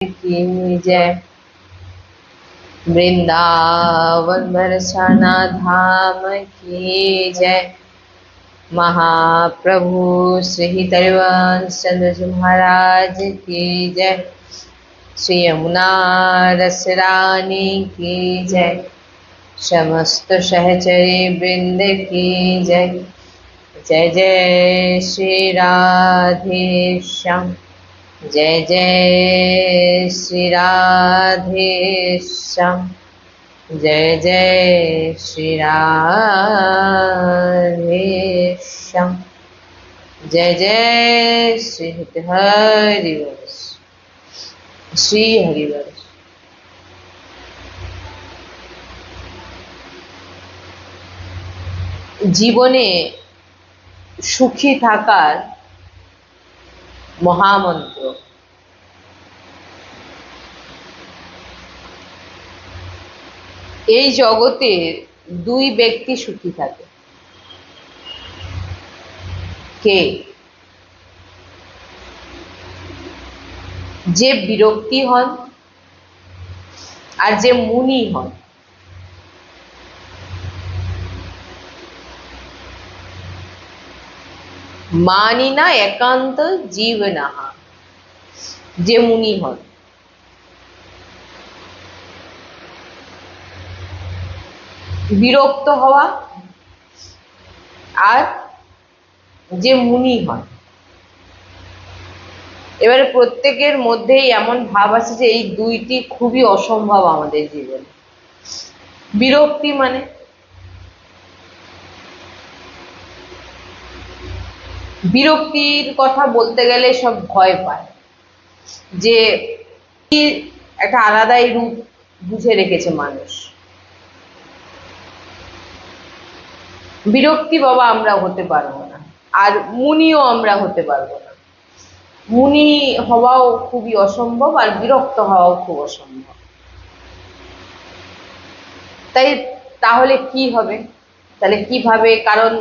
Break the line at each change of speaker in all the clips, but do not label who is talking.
की जय। वृंदावन बरसाना धाम की जय। महाप्रभु श्री हरिवंश चंद्र जी महाराज की जय। श्री यमुना रसरानी की जय। समस्त सहचरी वृंद की जय। जय जय श्री राधे श्याम। जय जय श्री राधे श्याम। जय जय श्री राधे श्याम। जय जय श्री हरिवंश। श्री हरिवंश। জীবনে সুখী থাকার মহামন্ত্র। এই জগতে দুই ব্যক্তি সুখী থাকে। কে? যে বিরক্তি হন আর যে মুনি হন। মানি না একান্ত জীব নাহা, যে মুনি হন। বিরক্ত হওয়া আর যে মুনি হন। এবারে প্রত্যেকের মধ্যেই এমন ভাব আছে যে এই দুইটি খুবই অসম্ভব আমাদের জীবনে। বিরক্তি মানে বিরক্তির কথা বলতে গেলে সব ভয় পায় যে একটা আলাদাই রূপ বুঝে রেখেছে মানুষ। বিরক্তি বাবা আমরা হতে পারবো না, আর মুনিও আমরা হতে পারবো না। মুনি হওয়াও খুবই অসম্ভব আর বিরক্ত হওয়াও খুব অসম্ভব। তাহলে কি হবে? তাহলে কিভাবে? কারণ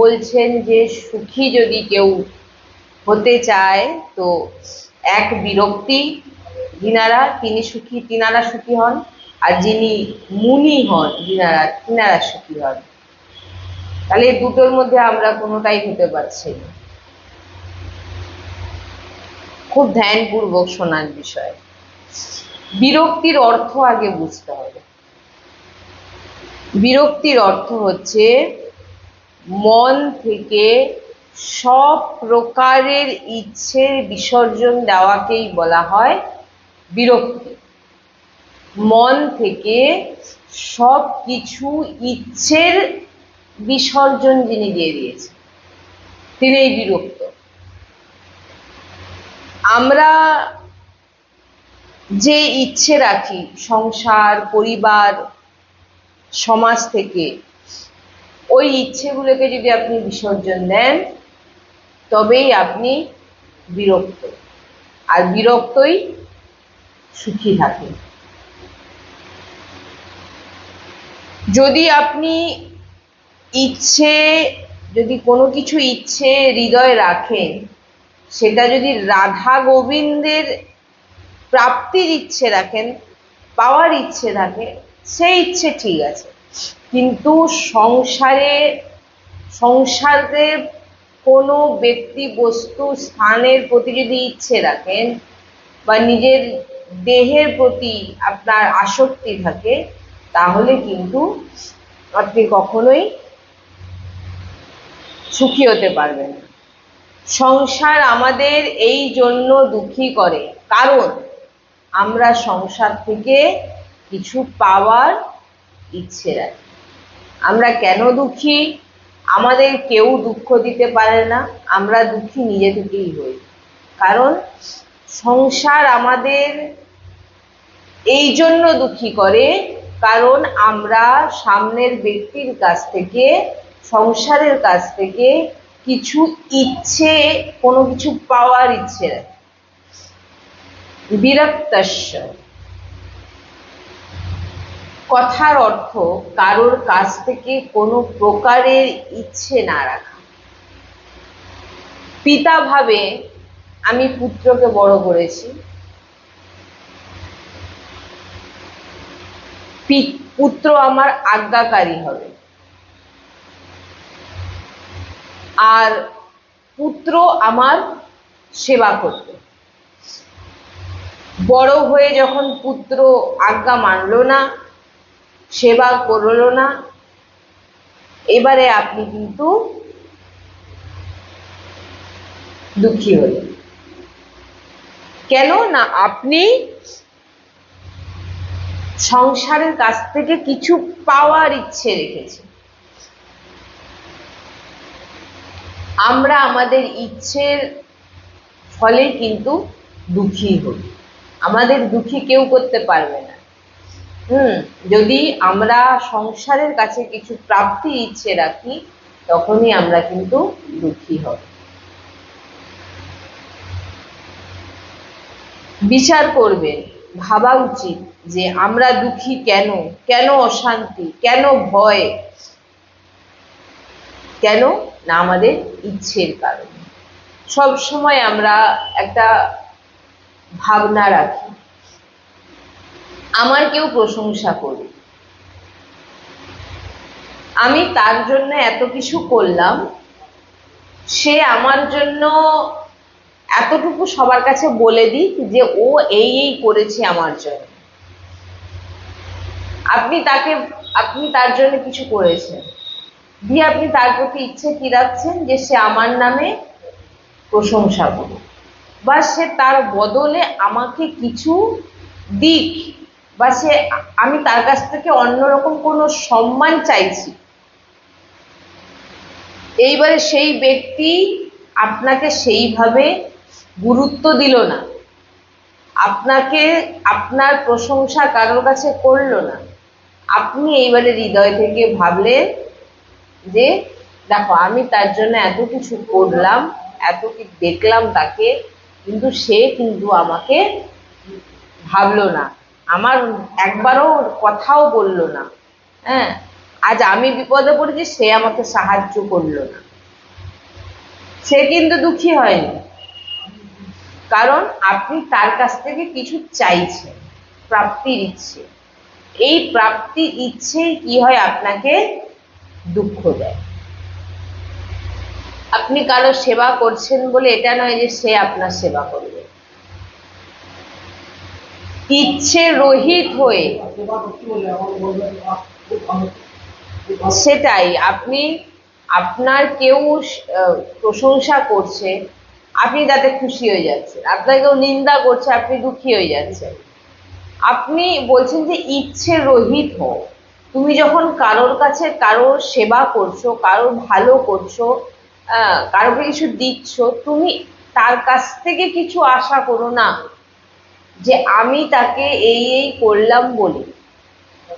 বলছেন যে সুখী যদি কেউ হতে চায় তো এক বিরক্তি তিনারা সুখী হন, আর যিনি মুনি হন তিনারা সুখী হন। তাহলে এই দুটোর মধ্যে আমরা কোনোটাই হতে পারছি না। খুব ধ্যানপূর্বক শোনার বিষয়। বিরক্তির অর্থ আগে বুঝতে হবে। বিরক্তির অর্থ হচ্ছে মন থেকে সব প্রকারের ইচ্ছের বিসর্জন দেওয়াকেই বলা হয় বিরক্তি। মন থেকে সব কিছু ইচ্ছের বিসর্জন যিনি দিয়ে দিয়েছে তিনি বিরক্ত। আমরা যে ইচ্ছে রাখি সংসার, পরিবার, সমাজ থেকে, ওই ইচ্ছেগুলোকে যদি আপনি বিসর্জন দেন তবেই আপনি বিরক্ত, আর বিরক্তই সুখী থাকেন। যদি আপনি কোনো কিছু ইচ্ছে হৃদয়ে রাখেন, সেটা যদি রাধা গোবিন্দের প্রাপ্তির ইচ্ছে রাখেন, পাওয়ার ইচ্ছে থাকে, সেই ইচ্ছে ঠিক আছে। কিন্তু সংসারে কোনো ব্যক্তি, বস্তু, স্থানের প্রতি যদি ইচ্ছে রাখেন বা নিজের দেহের প্রতি আপনার আসক্তি থাকে, তাহলে কিন্তু আপনি কখনোই সুখী হতে পারবেন না। সংসার আমাদের এই জন্য দুঃখী করে, কারণ আমরা সংসার থেকে কিছু পাওয়ার ইচ্ছে রাখি। আমরা কেন দুঃখী? আমাদের কেউ দুঃখ দিতে পারে না, আমরা দুঃখী নিজে থেকেই হই। কারণ সংসার আমাদের এই জন্য দুঃখী করে, কারণ আমরা সামনের ব্যক্তির কাছ থেকে, সংসারের কাছ থেকে কিছু ইচ্ছে, কোনো কিছু পাওয়ার ইচ্ছে রাখি। বিরক্তস্য কথার অর্থ কারোর কাছ থেকে কোনো প্রকারের ইচ্ছে না রাখা। পিতা ভাবে আমি পুত্রকে বড় করেছি, পুত্র আমার আজ্ঞাকারী হবে, আর পুত্র আমার সেবা করবে। বড় হয়ে যখন পুত্র আজ্ঞা মানলো না, সেবা করলো না, এবারে আপনি কিন্তু দুঃখী হলেন। কেন না আপনি সংসারের কাছ থেকে কিছু পাওয়ার ইচ্ছে রেখেছেন। আমরা আমাদের ইচ্ছের ফলে কিন্তু দুঃখী হই, আমাদের দুঃখী কেউ করতে পারবে না। যদি আমরা সংসারের কাছে কিছু প্রাপ্তির ইচ্ছে রাখি, তখনই আমরা কিন্তু দুঃখী হব। বিচার করবেন, ভাবা উচিত যে আমরা দুঃখী কেন, কেন অশান্তি, কেন ভয়, কেন না আমাদের ইচ্ছের কারণে। সব সময় আমরা একটা ভাবনা রাখি, আমার কেউ প্রশংসা করবে, আমি তার জন্য এত কিছু করলাম, সে আমার জন্য এতটুকু সবার কাছে বলে দিক যে ও এই এই করেছে আমার জন্য। আপনি তার জন্য কিছু করেছেন, দিয়ে আপনি তার প্রতি ইচ্ছে কি রাখছেন যে সে আমার নামে প্রশংসা করুক, বা সে তার বদলে আমাকে কিছু দিক, বা আমি তার কাছ থেকে অন্যরকম কোনো সম্মান চাইছি। এইবারে সেই ব্যক্তি আপনাকে সেইভাবে গুরুত্ব দিল না, আপনাকে আপনার প্রশংসা কারোর কাছে করলো না, আপনি এইবারে হৃদয় থেকে ভাবলেন যে দেখো আমি তার জন্য এত কিছু করলাম, এত কি দেখলাম তাকে, কিন্তু সে কিন্তু আমাকে ভাবলো না, আমার একবারও কথাও বললো না। হ্যাঁ, আজ আমি বিপদে পড়েছি, সে আমাকে সাহায্য করলো না, সে কিন্তু দুঃখী হয়নি। কারণ আপনি তার কাছ থেকে কিছু চাইছেন, প্রাপ্তির ইচ্ছে। এই প্রাপ্তির ইচ্ছেই কি হয়, আপনাকে দুঃখ দেয়। আপনি কারো সেবা করছেন বলে এটা নয় যে সে আপনার সেবা করবে। ইচ্ছে রহিত হয়ে, সেটাই, আপনার কেউ প্রশংসা করছে, আপনি তাতে খুশি হয়ে যাচ্ছেন, আপনার কেউ নিন্দা করছে, আপনি দুঃখী হয়ে যাচ্ছেন। আপনি বলছেন যে ইচ্ছে রহিত হও। তুমি যখন কারোর কাছে কারোর সেবা করছো, কারোর ভালো করছো, কারোকে কিছু দিচ্ছ, তুমি তার কাছ থেকে কিছু আশা করো না যে আমি তাকে এই এই করলাম বলে।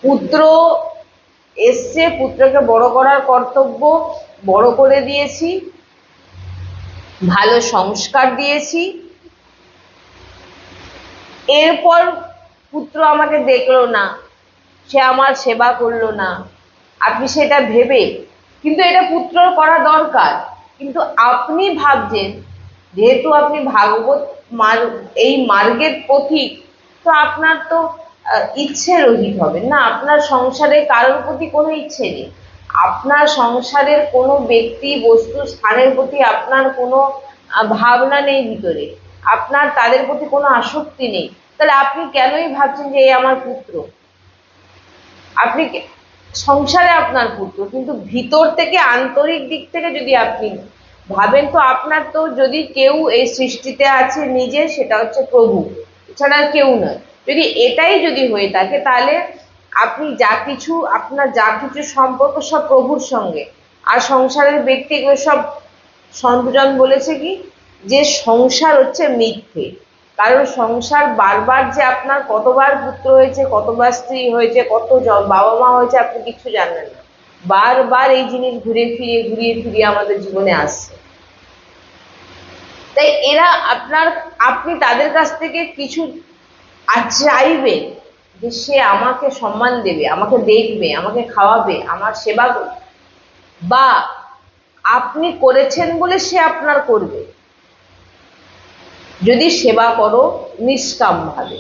পুত্র এসছে, পুত্রকে বড় করার কর্তব্য, বড় করে দিয়েছি, ভালো সংস্কার দিয়েছি, এরপর পুত্র আমাকে দেখলো না, সে আমার সেবা করলো না, আপনি সেটা ভেবে, কিন্তু এটা পুত্রর করা দরকার, কিন্তু আপনি ভাবছেন যেহেতু আপনি ভাগবত এই মার্গের পথিক, তো আপনার তো ইচ্ছে রহিত হবে না, আপনার সংসারে কারোর প্রতি কোনো ইচ্ছে নেই, আপনার সংসারের কোনো ব্যক্তি বস্তু স্থানের প্রতি আপনার কোনো ভাবনা নেই ভিতরে, আপনার তাদের প্রতি কোনো আসক্তি নেই, তাহলে আপনি কেনই ভাবছেন যে এই আমার পুত্র? আপনি সংসারে আপনার পুত্র, কিন্তু ভিতর থেকে আন্তরিক দিক থেকে যদি আপনি ভাবেন, তো আপনার তো যদি কেউ এই সৃষ্টিতে আছে নিজে, সেটা হচ্ছে প্রভু, এছাড়া কেউ নয়। যদি এটাই যদি হয়ে থাকে, তাহলে আপনি আপনার যা কিছু সম্পর্ক সব প্রভুর সঙ্গে, আর সংসারের ব্যক্তি এগুলো সব। সন্তজন বলেছে কি যে সংসার হচ্ছে মিথ্যে, কারণ সংসার বারবার যে আপনার কতবার পুত্র হয়েছে, কতবার স্ত্রী হয়েছে, কত বাবা মা হয়েছে, আপনি কিছু জানেন না, বারবার এই জিনিস ঘুরিয়ে ফিরিয়ে আমাদের জীবনে আসছে। তাই আপনি তাদের কাছ থেকে কিছু চাইবেন যে সে আমাকে সম্মান দেবে, আমাকে দেখবে, আমাকে খাওয়াবে, আমার সেবা করবে, বা আপনি করেছেন বলে সে আপনার করবে। যদি সেবা করো নিষ্কাম ভাবে,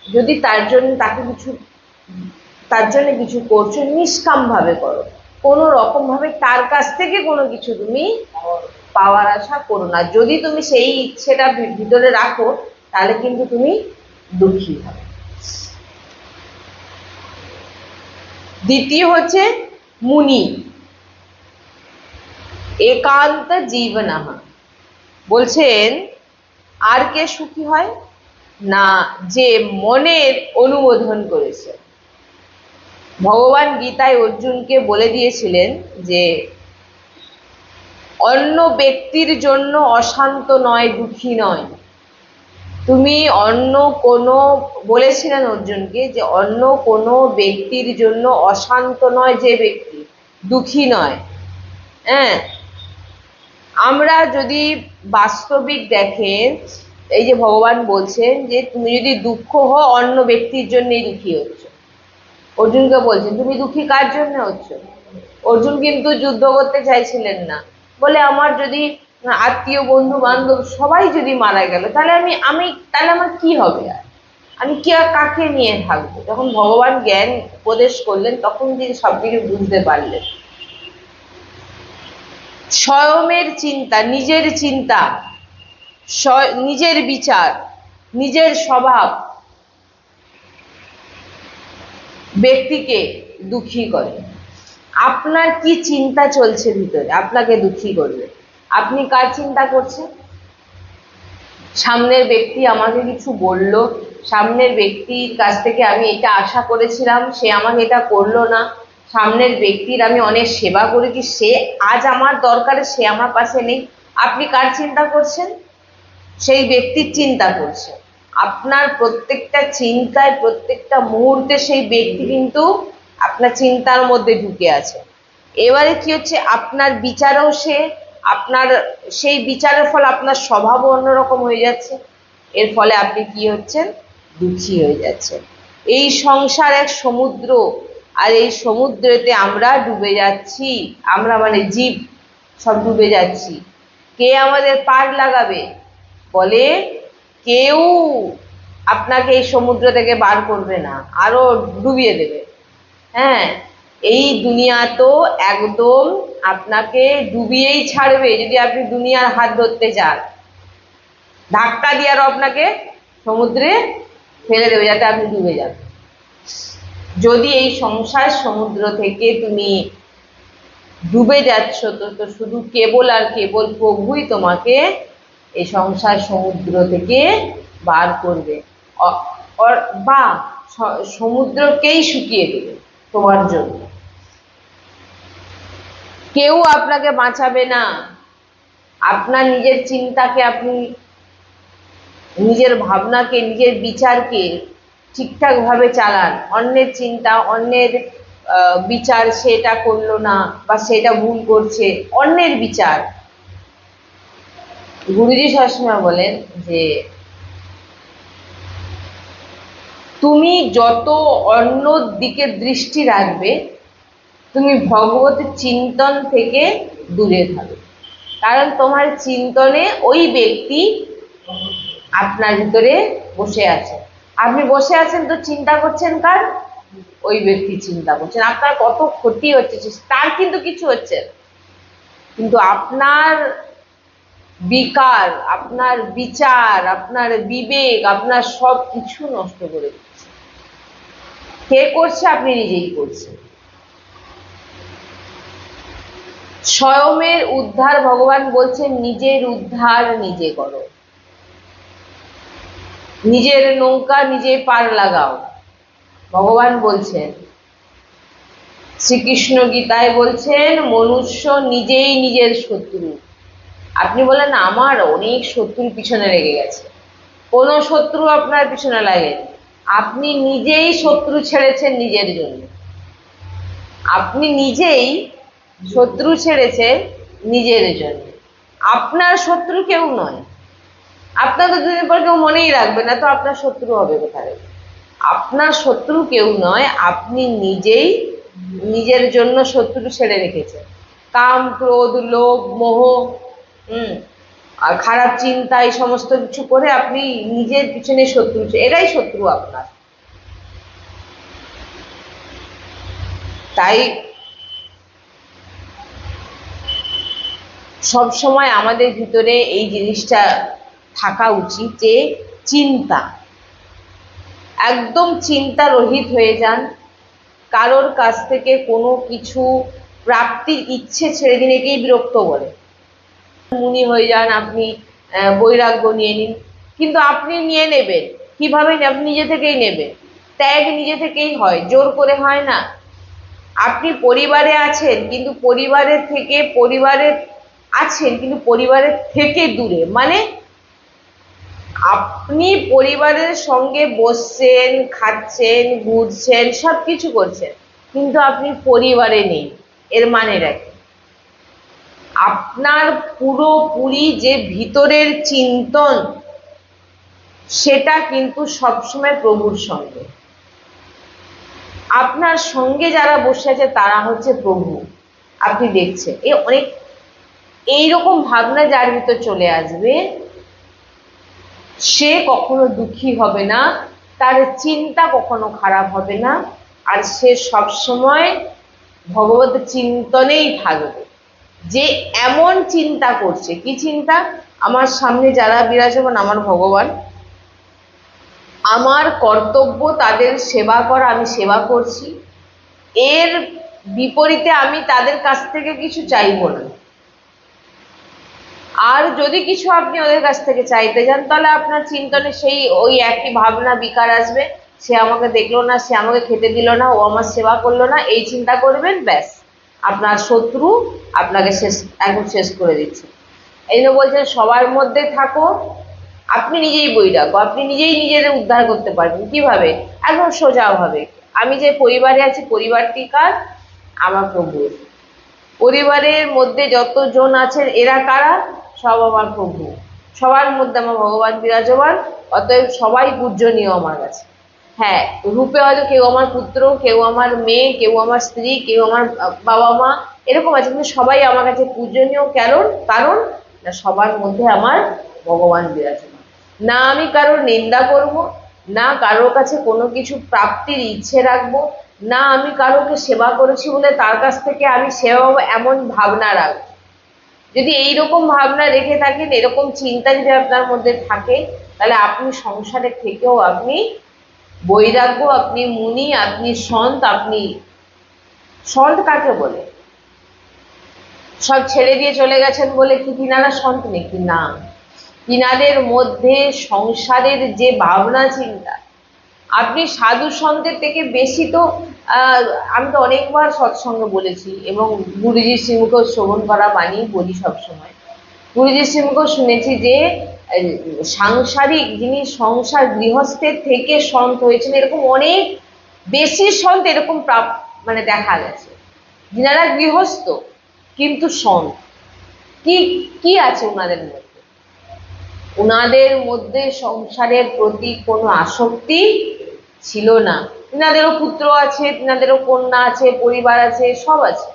যদি তার জন্য তাকে কিছু তার জন্য কিছু করছো, নিষ্কাম ভাবে করো, কোনো রকম ভাবে তার কাছ থেকে কোনো কিছু তুমি পাওয়ার আশা করো না। যদি তুমি সেই ইচ্ছেটা ভিতরে রাখো তাহলে কিন্তু তুমি দুঃখী হবে। দ্বিতীয় হচ্ছে মুনি একান্ত জীবনঃ, বলছেন আর কে সুখী হয় না, যে মনের অনুমোদন করেছে। ভগবান গীতায় অর্জুনকে বলে দিয়েছিলেন যে অন্য ব্যক্তির জন্য অশান্ত নয়, দুঃখী নয়। তুমি অন্য কোনো, বলেছিলেন অর্জুনকে যে অন্য কোনো ব্যক্তির জন্য অশান্ত নয় যে ব্যক্তি, দুঃখী নয়। হ্যাঁ, আমরা যদি বাস্তবিক দেখেন, এই যে ভগবান বলছেন যে তুমি যদি দুঃখ হও অন্য ব্যক্তির জন্যই দুঃখী হচ্ছ। অর্জুনকে বলছেন তুমি দুঃখী কার জন্য হচ্ছ? অর্জুন কিন্তু যুদ্ধ করতে চাইছিলেন না, বলে আমার যদি আত্মীয় বন্ধু বান্ধব সবাই যদি মারা গেল তাহলে আমি তাহলে আমার কি হবে, আর আমি কি আর কাকে নিয়ে থাকবো? যখন ভগবান জ্ঞান উপদেশ করলেন তখন তিনি সবদিকে বুঝতে পারলেন। স্বয়মের চিন্তা, নিজের চিন্তা, নিজের বিচার, নিজের স্বভাব ব্যক্তিকে দুঃখী করে। আপনার কি চিন্তা চলছে ভিতরে আপনাকে দুঃখী করবে? আপনি কার চিন্তা করছেন? সামনের ব্যক্তি আমাকে কিছু বলল, সামনের ব্যক্তির কাছ থেকে আমি এটা আশা করেছিলাম, সে আমাকে এটা করলো না। সামনের ব্যক্তির আমি অনেক সেবা করেছি, সে আজ আমার দরকারে সে আমার পাশে নেই। আপনি কার চিন্তা করছেন? সেই ব্যক্তির চিন্তা করছেন। আপনার প্রত্যেকটা চিন্তায়, প্রত্যেকটা মুহূর্তে সেই ব্যক্তি কিন্তু আপনার চিন্তার মধ্যে ঢুকে আছে। এবারে কি হচ্ছে, আপনার বিচারেও সে, আপনার সেই বিচারের ফলে আপনার স্বভাবও অন্যরকম হয়ে যাচ্ছে। এর ফলে আপনি কি হচ্ছেন? দুঃখী হয়ে যাচ্ছেন। এই সংসার এক সমুদ্র, আর এই সমুদ্রেতে আমরা ডুবে যাচ্ছি। আমরা মানে জীব সব ডুবে যাচ্ছি। কে আমাদের পার লাগাবে? বলে কেউ আপনাকে এই সমুদ্র থেকে বার করবে না, আরো ডুবিয়ে দেবে। হ্যাঁ, এই দুনিয়া তো একদম আপনাকে ডুবিয়েই ছাড়বে যদি আপনি দুনিয়ার হাত ধরতে চান। ধাক্কা দিয়ে আরো আপনাকে সমুদ্রে ফেলে দেবে যাতে আপনি ডুবে যান। যদি এই সংসার সমুদ্র থেকে তুমি ডুবে যাচ্ছ তো শুধু কেবল আর কেবল প্রভুই তোমাকে এই সংসার সমুদ্র থেকে বার করবে, বা সমুদ্রকেই শুকিয়ে দেবে তোমার জন্য। কেউ আপনাকে বাঁচাবে না। আপনার নিজের চিন্তাকে, আপনি নিজের ভাবনাকে, নিজের বিচারকে ঠিকঠাক ভাবে চালান। অন্যের চিন্তা, অন্যের বিচার, সেটা করলো না বা সেটা ভুল করছে, অন্যের বিচার। গুরুজি সবসময় বলেন যে তুমি যত অন্য দিকে দৃষ্টি রাখবে তুমি ভগবতের চিন্তন থেকে দূরে থাকবে। কারণ তোমার চিন্তনে ওই ব্যক্তি আপনার ভিতরে বসে আছে। আপনি বসে আছেন তো চিন্তা করছেন কার? ওই ব্যক্তি চিন্তা করছেন। আপনার কত ক্ষতি হচ্ছে তার কিন্তু কিছু হচ্ছে, কিন্তু আপনার বিকার, আপনার বিচার, আপনার বিবেক, আপনার সব কিছু নষ্ট করে দিচ্ছে। কে করছে? আপনি নিজেই করছেন। স্বয়মের উদ্ধার, ভগবান বলছেন নিজের উদ্ধার নিজে করো। নিজের নৌকা নিজে পার লাগাও। ভগবান বলছেন, শ্রীকৃষ্ণ গীতায় বলছেন মনুষ্য নিজেই নিজের শত্রু। আপনি বলেন আমার অনেক শত্রুর পিছনে লেগে গেছে। কোনো শত্রু আপনার পিছনে লাগেনি, আপনি নিজেই শত্রু ছেড়েছেন নিজের জন্য। আপনি নিজেই শত্রু ছেড়েছেন নিজের জন্য। আপনার শত্রু কেউ নয়। আপনার তো দুদিন পর কেউ মনেই রাখবে না, তো আপনার শত্রু হবে কোথায়? আপনার শত্রু কেউ নয়, আপনি নিজেই নিজের জন্য শত্রু ছেড়ে রেখেছেন। কাম, ক্রোধ, লোভ, মোহ, আর খারাপ চিন্তা, এই সমস্ত কিছু করে আপনি নিজের পিছনে শত্রু, এটাই শত্রু আপনার। তাই সব সময় আমাদের ভিতরে এই জিনিসটা থাকা উচিত যে চিন্তা, একদম চিন্তা রহিত হয়ে যান। কারোর কাছ থেকে কোনো কিছু প্রাপ্তির ইচ্ছে ছেড়ে দিন, একেই বিরক্ত বলে। মুনি হয়ে যান, আপনি বৈরাগ্য নিয়ে নিন, কিন্তু আপনি নিয়ে নেবেন কিভাবে? আপনি নিজে থেকেই নেবেন। ত্যাগ নিজে থেকেই হয়, জোর করে হয় না। আপনি পরিবারে আছেন, কিন্তু পরিবারের থেকে পরিবারের থেকে দূরে, মানে আপনি পরিবারের সঙ্গে বসছেন, খাচ্ছেন, ঘুরছেন, সবকিছু করছেন, কিন্তু আপনি পরিবারে নেই। এর মানে রাখি, আপনার পুরোপুরি যে ভিতরের চিন্তন, সেটা কিন্তু সবসময় প্রভুর সঙ্গে। আপনার সঙ্গে যারা বসে আছে তারা হচ্ছে প্রভু। আপনি দেখছেন এইরকম ভাবনা যার ভিতর চলে আসবে, সে কখনো দুঃখী হবে না, তার চিন্তা কখনো খারাপ হবে না, আর সে সবসময় ভগবত চিন্তনেই থাকবে। যে এমন চিন্তা করছে, কি চিন্তা? আমার সামনে যারা বিরাজমান আমার ভগবান, আমার কর্তব্য তাদের সেবা করা, আমি সেবা করছি, এর বিপরীতে আমি তাদের কাছ থেকে কিছু চাইবো না। আর যদি কিছু আপনি ওদের কাছ থেকে চাইতে যান, তাহলে আপনার চিন্তনে সেই ওই একই ভাবনা বিকার আসবে, সে আমাকে দেখলো না, সে আমাকে খেতে দিল না, ও আমার সেবা করলো না, এই চিন্তা করবেন, ব্যাস আপনার শত্রু আপনাকে একদম শেষ করে দিচ্ছে। এই জন্য বলছেন সবার মধ্যে থাকো, আপনি নিজেই বৈরাগ্য, আপনি নিজেই নিজের উদ্ধার করতে পারবেন। কিভাবে? একদম সোজাভাবে। আমি যে পরিবারে আছি, পরিবারটি কার? আমার প্রভুর। পরিবারের মধ্যে যতজন আছেন এরা কারা? সব আমার প্রভু। সবার মধ্যে আমার ভগবান বিরাজমান, অতএব সবাই পূজনীয় আমার কাছে। হ্যাঁ, রূপে হয়তো কেউ আমার পুত্র, কেউ আমার মেয়ে, কেউ আমার স্ত্রী, কেউ আমার বাবা মা, এরকম আছে, কিন্তু সবাই আমার কাছে পূজনীয়। কারণ না, সবার মধ্যে আমার ভগবান বিরাজমান। না আমি কারোর নিন্দা করব, না কারোর কাছে কোনো কিছু প্রাপ্তির ইচ্ছে রাখবো, না আমি কারোকে সেবা করেছি বলে তার কাছ থেকে আমি সেবা পাবো, এমন ভাবনা রাখবো। যদি এইরকম ভাবনা রেখে থাকেন, এরকম চিন্তা যদি আপনার মধ্যে থাকে, তাহলে আপনি সংসারে থেকেও আপনি বৈরাগ্য, আপনি মুনি, আপনি সন্ত। আপনি সন্ত কাকে বলে? সব ছেড়ে দিয়ে চলে গেছেন বলে কি তিনারা সন্ত নাকি? না, তিনাদের মধ্যে সংসারের যে ভাবনা চিন্তা, আপনি সাধু সন্তের থেকে বেশি তো আমি তো অনেকবার সৎসঙ্গে বলেছি, এবং গুরুজি শ্রীমুখেও শ্রবণ করা বাণী বলি সবসময়। গুরুজি শ্রীমুখেও শুনেছি যে সাংসারিক যিনি সংসার গৃহস্থের থেকে সন্ত হয়েছেন, এরকম অনেক বেশি সন্ত এরকম মানে দেখা গেছে, যিনারা গৃহস্থ কিন্তু সন্ত। কি কি আছে ওনাদের মধ্যে? ওনাদের মধ্যে সংসারের প্রতি কোনো আসক্তি ছিল না। তিনাদেরও পুত্র আছে, তিনাদেরও কন্যা আছে, পরিবার আছে, সব আছে,